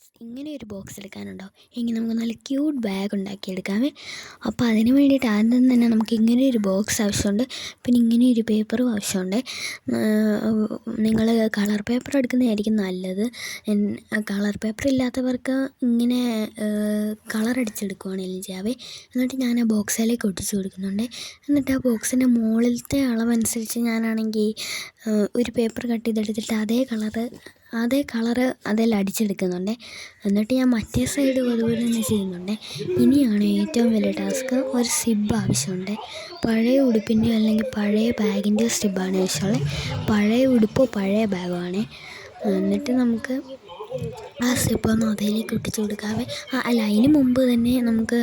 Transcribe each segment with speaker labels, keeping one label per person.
Speaker 1: Friends, ഇങ്ങനെ ഒരു box എടുക്കാനുണ്ടോ എങ്കിൽ നമുക്ക് നല്ല ക്യൂട്ട് ബാഗ് ഉണ്ടാക്കിയെടുക്കാമേ. അപ്പോൾ അതിന് വേണ്ടിയിട്ട് ആദ്യം തന്നെ നമുക്ക് ഇങ്ങനെ ഒരു ബോക്സ് ആവശ്യമുണ്ട്. പിന്നെ ഇങ്ങനെ ഒരു പേപ്പറും ആവശ്യമുണ്ട്. നിങ്ങൾ കളർ പേപ്പർ എടുക്കുന്നതായിരിക്കും നല്ലത്. കളർ പേപ്പർ ഇല്ലാത്തവർക്ക് ഇങ്ങനെ കളർ അടിച്ചെടുക്കുവാണെങ്കിലും ചെയ്യാവേ. എന്നിട്ട് ഞാൻ ആ ബോക്സിലേക്ക് ഒട്ടിച്ച് കൊടുക്കുന്നുണ്ട്. എന്നിട്ട് ആ ബോക്സിൻ്റെ മുകളിലത്തെ അളവനുസരിച്ച് ഞാനാണെങ്കിൽ ഒരു പേപ്പർ കട്ട് ചെയ്തെടുത്തിട്ട് അതേ കളറ് അതിൽ അടിച്ചെടുക്കുന്നുണ്ട്. എന്നിട്ട് ഞാൻ മറ്റേ സൈഡും അതുപോലെ തന്നെ ചെയ്യുന്നുണ്ട്. ഇനിയാണ് ഏറ്റവും വലിയ ടാസ്ക്. ഒരു സിബ് ആവശ്യമുണ്ട്. പഴയ ഉടുപ്പിൻ്റെയോ അല്ലെങ്കിൽ പഴയ ബാഗിൻ്റെയോ സിബാണ് ആവശ്യമുള്ളത്. പഴയ ഉടുപ്പോ പഴയ ബാഗോ ആണ്. എന്നിട്ട് നമുക്ക് ആ സിബൊന്ന് അതിലേക്ക് ഒട്ടിച്ച് കൊടുക്കാവേ. അതിന് മുമ്പ് തന്നെ നമുക്ക്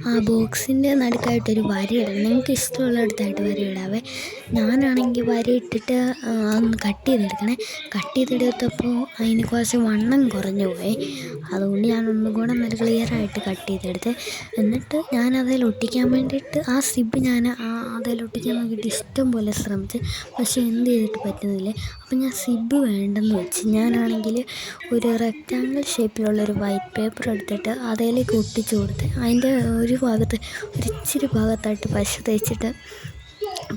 Speaker 1: ആ ബോക്സിൻ്റെ നടുക്കായിട്ടൊരു വര ഇടണം. നിങ്ങൾക്ക് ഇഷ്ടമുള്ളിടത്തായിട്ട് വര ഇടാവേ. ഞാനാണെങ്കിൽ വര ഇട്ടിട്ട് ഒന്ന് കട്ട് ചെയ്തെടുത്തപ്പോൾ അതിന് കുറച്ച് വണ്ണം കുറഞ്ഞു പോയി. അതുകൊണ്ട് ഞാൻ ഒന്നും കൂടെ നല്ല ക്ലിയറായിട്ട് കട്ട് ചെയ്തെടുത്ത്. എന്നിട്ട് ഞാൻ അതിൽ ഒട്ടിക്കാൻ വേണ്ടിയിട്ട് ആ സിബ് ഞാൻ അതിൽ ഒട്ടിക്കാൻ നോക്കിയിട്ട് ഇഷ്ടം പോലെ ശ്രമിച്ച്, പക്ഷേ എന്ത് ചെയ്തിട്ട് പറ്റുന്നില്ല. അപ്പോൾ ഞാൻ സിബ് വേണ്ടെന്ന് വെച്ച് ഞാനാണെങ്കിൽ ഒരു റെക്റ്റാങ്കിൾ ഷേപ്പിലുള്ളൊരു വൈറ്റ് പേപ്പർ എടുത്തിട്ട് അതിലേക്ക് ഒട്ടിച്ച് കൊടുത്ത് അതിൻ്റെ ഒരു ഇച്ചിരി ഭാഗത്തായിട്ട് പശ തേച്ചിട്ട്,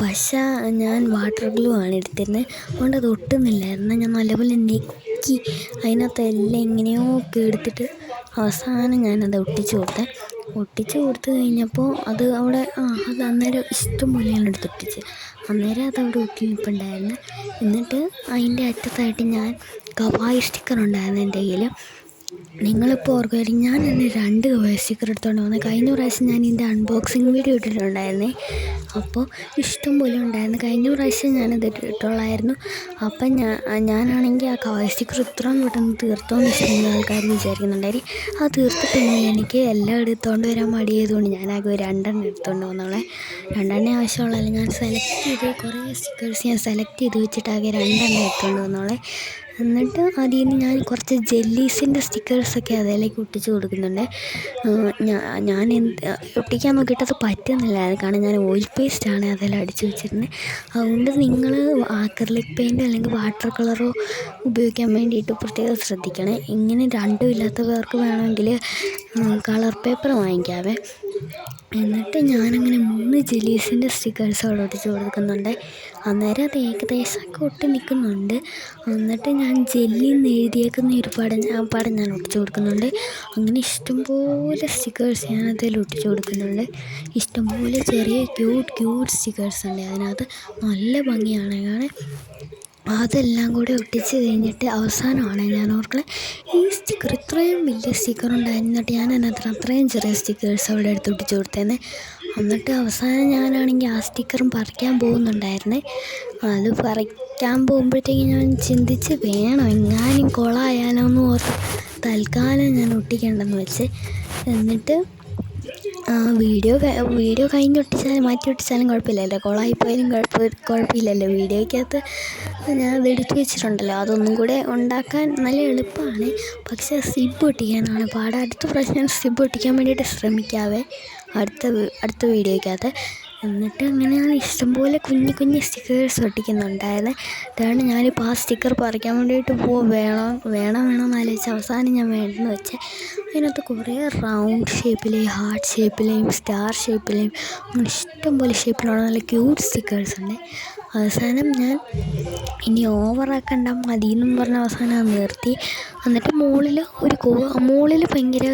Speaker 1: പശ ഞാൻ വാട്ടർ ഗ്ലൂ ആണ് എടുത്തിരുന്നത്. അതുകൊണ്ട് അത് ഒട്ടുന്നില്ലായിരുന്നു. ഞാൻ നല്ലപോലെ നെക്കി അതിനകത്ത് എല്ലാം എങ്ങനെയൊക്കെ എടുത്തിട്ട് അവസാനം ഞാനത് ഒട്ടിച്ച് കൊടുത്ത് കഴിഞ്ഞപ്പോൾ അത് അവിടെ അത് അന്നേരം ഇഷ്ടം പോലെ ഞാൻ എടുത്തൊട്ടിച്ച്. അന്നേരം അതവിടെ ഒട്ടി നിൽപ്പുണ്ടായിരുന്നു. എന്നിട്ട് അതിൻ്റെ അറ്റത്തായിട്ട് ഞാൻ കവായി സ്റ്റിക്കർ ഉണ്ടായിരുന്നു എൻ്റെ കയ്യിൽ. നിങ്ങളിപ്പോൾ ഓർക്കുമായിരിക്കും ഞാൻ എന്നെ 2 കവായി സ്റ്റിക്കർ എടുത്തുകൊണ്ട് വന്നത്. കഴിഞ്ഞ പ്രാവശ്യം ഞാൻ ഇതിൻ്റെ അൺബോക്സിങ് വീഡിയോ ഇട്ടിട്ടുണ്ടായിരുന്നേ. അപ്പോൾ ഇഷ്ടം പോലെ ഉണ്ടായിരുന്നു. കഴിഞ്ഞ പ്രാവശ്യം ഞാനത് ഇട്ടിട്ടുള്ളായിരുന്നു. അപ്പം ഞാനാണെങ്കിൽ ആ കവായി സ്റ്റിക്കർ ഇത്രയും പെട്ടെന്ന് തീർത്തോന്ന് വെച്ചിട്ടുണ്ടെങ്കിൽ ആൾക്കാർ വിചാരിക്കുന്നുണ്ടായിരിക്കും. അത് തീർത്തിട്ടുണ്ടെങ്കിൽ എനിക്ക് എല്ലാം എടുത്തുകൊണ്ട് വരാൻ മടിയായതുകൊണ്ട് ഞാനാകെ 2 എണ്ണം എടുത്തുകൊണ്ട് വന്നോളെ. 2 എണ്ണേ ആവശ്യമുള്ളതല്ല. ഞാൻ കുറേ സ്റ്റിക്കേഴ്സ് ഞാൻ സെലക്ട് ചെയ്ത് വെച്ചിട്ടാകെ 2 എണ്ണം എടുത്തുകൊണ്ട് വന്നോളെ. എന്നിട്ട് അതിൽ നിന്ന് ഞാൻ കുറച്ച് ജെല്ലീസിൻ്റെ സ്റ്റിക്കേഴ്സൊക്കെ അതിലേക്ക് ഒട്ടിച്ച് കൊടുക്കുന്നുണ്ട്. ഞാൻ ഒട്ടിക്കാൻ നോക്കിയിട്ട് അത് പറ്റുന്നില്ലായിരുന്നു. കാരണം ഞാൻ ഓയിൽ പേസ്റ്റാണ് അതിൽ അടിച്ച് വെച്ചിരുന്നത്. അതുകൊണ്ട് നിങ്ങൾ ആക്രിലിക് പെയിൻറ്റ് അല്ലെങ്കിൽ വാട്ടർ കളറോ ഉപയോഗിക്കാൻ വേണ്ടിയിട്ട് പ്രത്യേകം ശ്രദ്ധിക്കണേ. ഇങ്ങനെ രണ്ടും ഇല്ലാത്തവർക്ക് വേണമെങ്കിൽ കളർ പേപ്പർ വാങ്ങിക്കാവേ. എന്നിട്ട് ഞാനങ്ങനെ 3 ജെല്ലീസിൻ്റെ സ്റ്റിക്കേഴ്സ് അവിടെ ഒട്ടിച്ച് കൊടുക്കുന്നുണ്ട്. അന്നേരം അത് ഏകദേശമൊക്കെ ഒട്ടി നിൽക്കുന്നുണ്ട്. എന്നിട്ട് ഞാൻ ജെല്ലിന്ന് എഴുതിയേക്കുന്ന ഒരു പടം ഞാൻ ഒട്ടിച്ച് കൊടുക്കുന്നുണ്ട്. അങ്ങനെ ഇഷ്ടംപോലെ സ്റ്റിക്കേഴ്സ് ഞാൻ അതിൽ ഒട്ടിച്ച് കൊടുക്കുന്നുണ്ട്. ഇഷ്ടംപോലെ ചെറിയ ക്യൂട്ട് സ്റ്റിക്കേഴ്സ് ഉണ്ട് അതിനകത്ത്. നല്ല ഭംഗിയാണ് കാണാൻ. അതെല്ലാം കൂടി ഒട്ടിച്ച് കഴിഞ്ഞിട്ട് അവസാനമാണ് ഞാൻ ഓർക്കുന്നത്, ഈ സ്റ്റിക്കർ ഇത്രയും വലിയ സ്റ്റിക്കർ ഉണ്ടായിരുന്നിട്ട് ഞാൻ അതിനകത്ത് അത്രയും ചെറിയ സ്റ്റിക്കേഴ്സ് അവിടെ എടുത്ത് ഒട്ടിച്ച് കൊടുത്തേനെ. എന്നിട്ട് അവസാനം ഞാനാണെങ്കിൽ ആ സ്റ്റിക്കറും പറിക്കാൻ പോകുന്നുണ്ടായിരുന്നേ. അത് പറിക്കാൻ പോകുമ്പോഴത്തേക്ക് ഞാൻ ചിന്തിച്ച് എങ്ങാനും കുളമായാലോ എന്ന് ഓർത്ത് തൽക്കാലം ഞാൻ ഒട്ടിക്കേണ്ടെന്ന് വെച്ച്. എന്നിട്ട് വീഡിയോ കഴിഞ്ഞൊട്ടിച്ചാലും മാറ്റി ഒട്ടിച്ചാലും കുഴപ്പമില്ലല്ലോ. കുളമായിപ്പോയാലും കുഴപ്പമില്ലല്ലോ. വീഡിയോയ്ക്കകത്ത് ഞാൻ അത് എടുത്ത് വെച്ചിട്ടുണ്ടല്ലോ. അതൊന്നും കൂടെ ഉണ്ടാക്കാൻ നല്ല എളുപ്പമാണ്. പക്ഷേ സിബ് ഒട്ടിക്കാനാണ് പാട്. അടുത്ത പ്രാവശ്യം സിബ് ഒട്ടിക്കാൻ വേണ്ടിയിട്ട് ശ്രമിക്കാവേ അടുത്ത വീഡിയോയ്ക്കകത്ത്. എന്നിട്ട് അങ്ങനെയാണ് ഇഷ്ടംപോലെ കുഞ്ഞു സ്റ്റിക്കേഴ്സ് ഒട്ടിക്കുന്നുണ്ടായത്. അതാണ് ഞാനിപ്പോൾ ആ സ്റ്റിക്കർ പറിക്കാൻ വേണ്ടിയിട്ട് വേണമെന്ന് ആലോചിച്ച് അവസാനം ഞാൻ വേണ്ടെന്ന് വെച്ചേ. അതിനകത്ത് കുറേ റൗണ്ട് ഷേപ്പിലെയും ഹാർട്ട് ഷേപ്പിലെയും സ്റ്റാർ ഷേപ്പിലെയും അങ്ങനെ ഇഷ്ടംപോലെ ഷേപ്പിലുള്ള നല്ല ക്യൂട്ട് സ്റ്റിക്കേഴ്സ് ഉണ്ട്. അവസാനം ഞാൻ ഇനി ഓവറാക്കണ്ട മതിയെന്നും പറഞ്ഞ അവസാനം നിർത്തി. എന്നിട്ട് മുകളിൽ ഭയങ്കര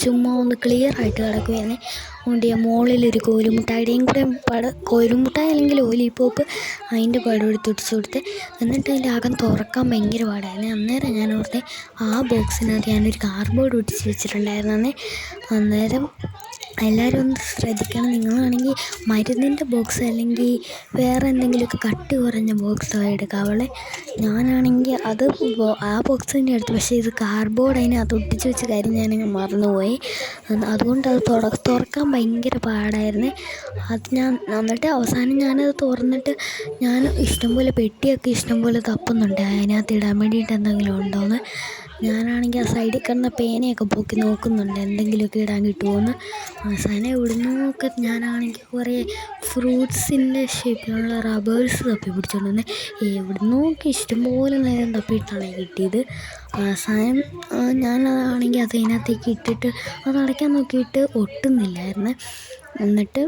Speaker 1: ചുമ്മാ ഒന്ന് ക്ലിയറായിട്ട് കിടക്കുമായിരുന്നേ. അതുകൊണ്ട് ഞാൻ മുകളിലൊരു കോലുമുട്ടായിയുടെയും കൂടെ കോലുമുട്ടായി അല്ലെങ്കിൽ ലോലിപോപ്പ് അതിൻ്റെ പടം എടുത്തൊട്ടിച്ച് കൊടുത്ത്. എന്നിട്ട് അതിൻ്റെ അകം തുറക്കാൻ ഭയങ്കര പാടായിരുന്നു. അന്നേരം ഞാൻ ഓർത്തെ ആ ബോക്സിനകത്ത് ഞാനൊരു കാർഡ്ബോർഡ് ഒട്ടിച്ച് വെച്ചിട്ടുണ്ടായിരുന്നു. അന്നേരം എല്ലാവരും ഒന്ന് ശ്രദ്ധിക്കണം. നിങ്ങളാണെങ്കിൽ മരുന്നിൻ്റെ ബോക്സ് അല്ലെങ്കിൽ വേറെ എന്തെങ്കിലുമൊക്കെ കട്ടി കുറഞ്ഞ ബോക്സോ എടുക്കാവുള്ളേ. ഞാനാണെങ്കിൽ ആ ബോക്സ് തന്നെ എടുത്തു. പക്ഷേ ഇത് കാർഡ്ബോർഡ് അതിനകത്ത് ഒട്ടിച്ച് വെച്ച കാര്യം ഞാനങ്ങ് മറന്നുപോയി. അതുകൊണ്ട് അത് തുറക്കാൻ ഭയങ്കര പാടായിരുന്നു. എന്നിട്ട് അവസാനം ഞാനത് തുറന്നിട്ട് ഞാൻ പെട്ടിയൊക്കെ ഇഷ്ടംപോലെ തപ്പുന്നുണ്ട് അതിനകത്ത് ഇടാൻ വേണ്ടിയിട്ട് എന്തെങ്കിലും ഉണ്ടോയെന്ന്. ഞാനാണെങ്കിൽ ആ സൈഡിൽ കിടന്ന പേനയൊക്കെ പൊക്കി നോക്കുന്നുണ്ട് എന്തെങ്കിലുമൊക്കെ ഇടാൻ കിട്ടുമോയെന്ന്. അവസാനം എവിടുന്നൊക്കെ ഞാനാണെങ്കിൽ കുറേ ഫ്രൂട്ട്സിൻ്റെ ഷേപ്പിലുള്ള റബ്ബേഴ്സ് തപ്പി പിടിച്ചോണ്ട് വന്നേ. എവിടുന്നൊക്കെ ഇഷ്ടംപോലെ നേരം തപ്പിയിട്ടാണ് കിട്ടിയത്. അവസാനം ഞാനതാണെങ്കിൽ അതിനകത്തേക്ക് ഇട്ടിട്ട് അത് അടയ്ക്കാൻ നോക്കിയിട്ട് ഒട്ടുന്നില്ലായിരുന്നു. എന്നിട്ട്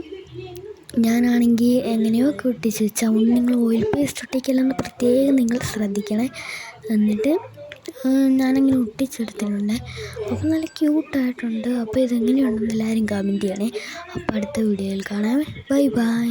Speaker 1: ഞാനാണെങ്കിൽ എങ്ങനെയോ ഒക്കെ ഒട്ടിച്ച് നിങ്ങൾ ഓയിൽ പേസ്റ്റ് ഒട്ടിക്കലെന്ന് പ്രത്യേകം നിങ്ങൾ ശ്രദ്ധിക്കണേ. എന്നിട്ട് ഞാനങ്ങനെ ഒട്ടിച്ചെടുത്തിട്ടുണ്ട്. അപ്പോൾ നല്ല ക്യൂട്ടായിട്ടുണ്ട്. അപ്പോൾ ഇതെങ്ങനെയുണ്ടെന്ന് എല്ലാവരും കമൻറ്റ് ചെയ്യണേ. അപ്പോൾ അടുത്ത വീഡിയോയിൽ കാണാം. Bye bye.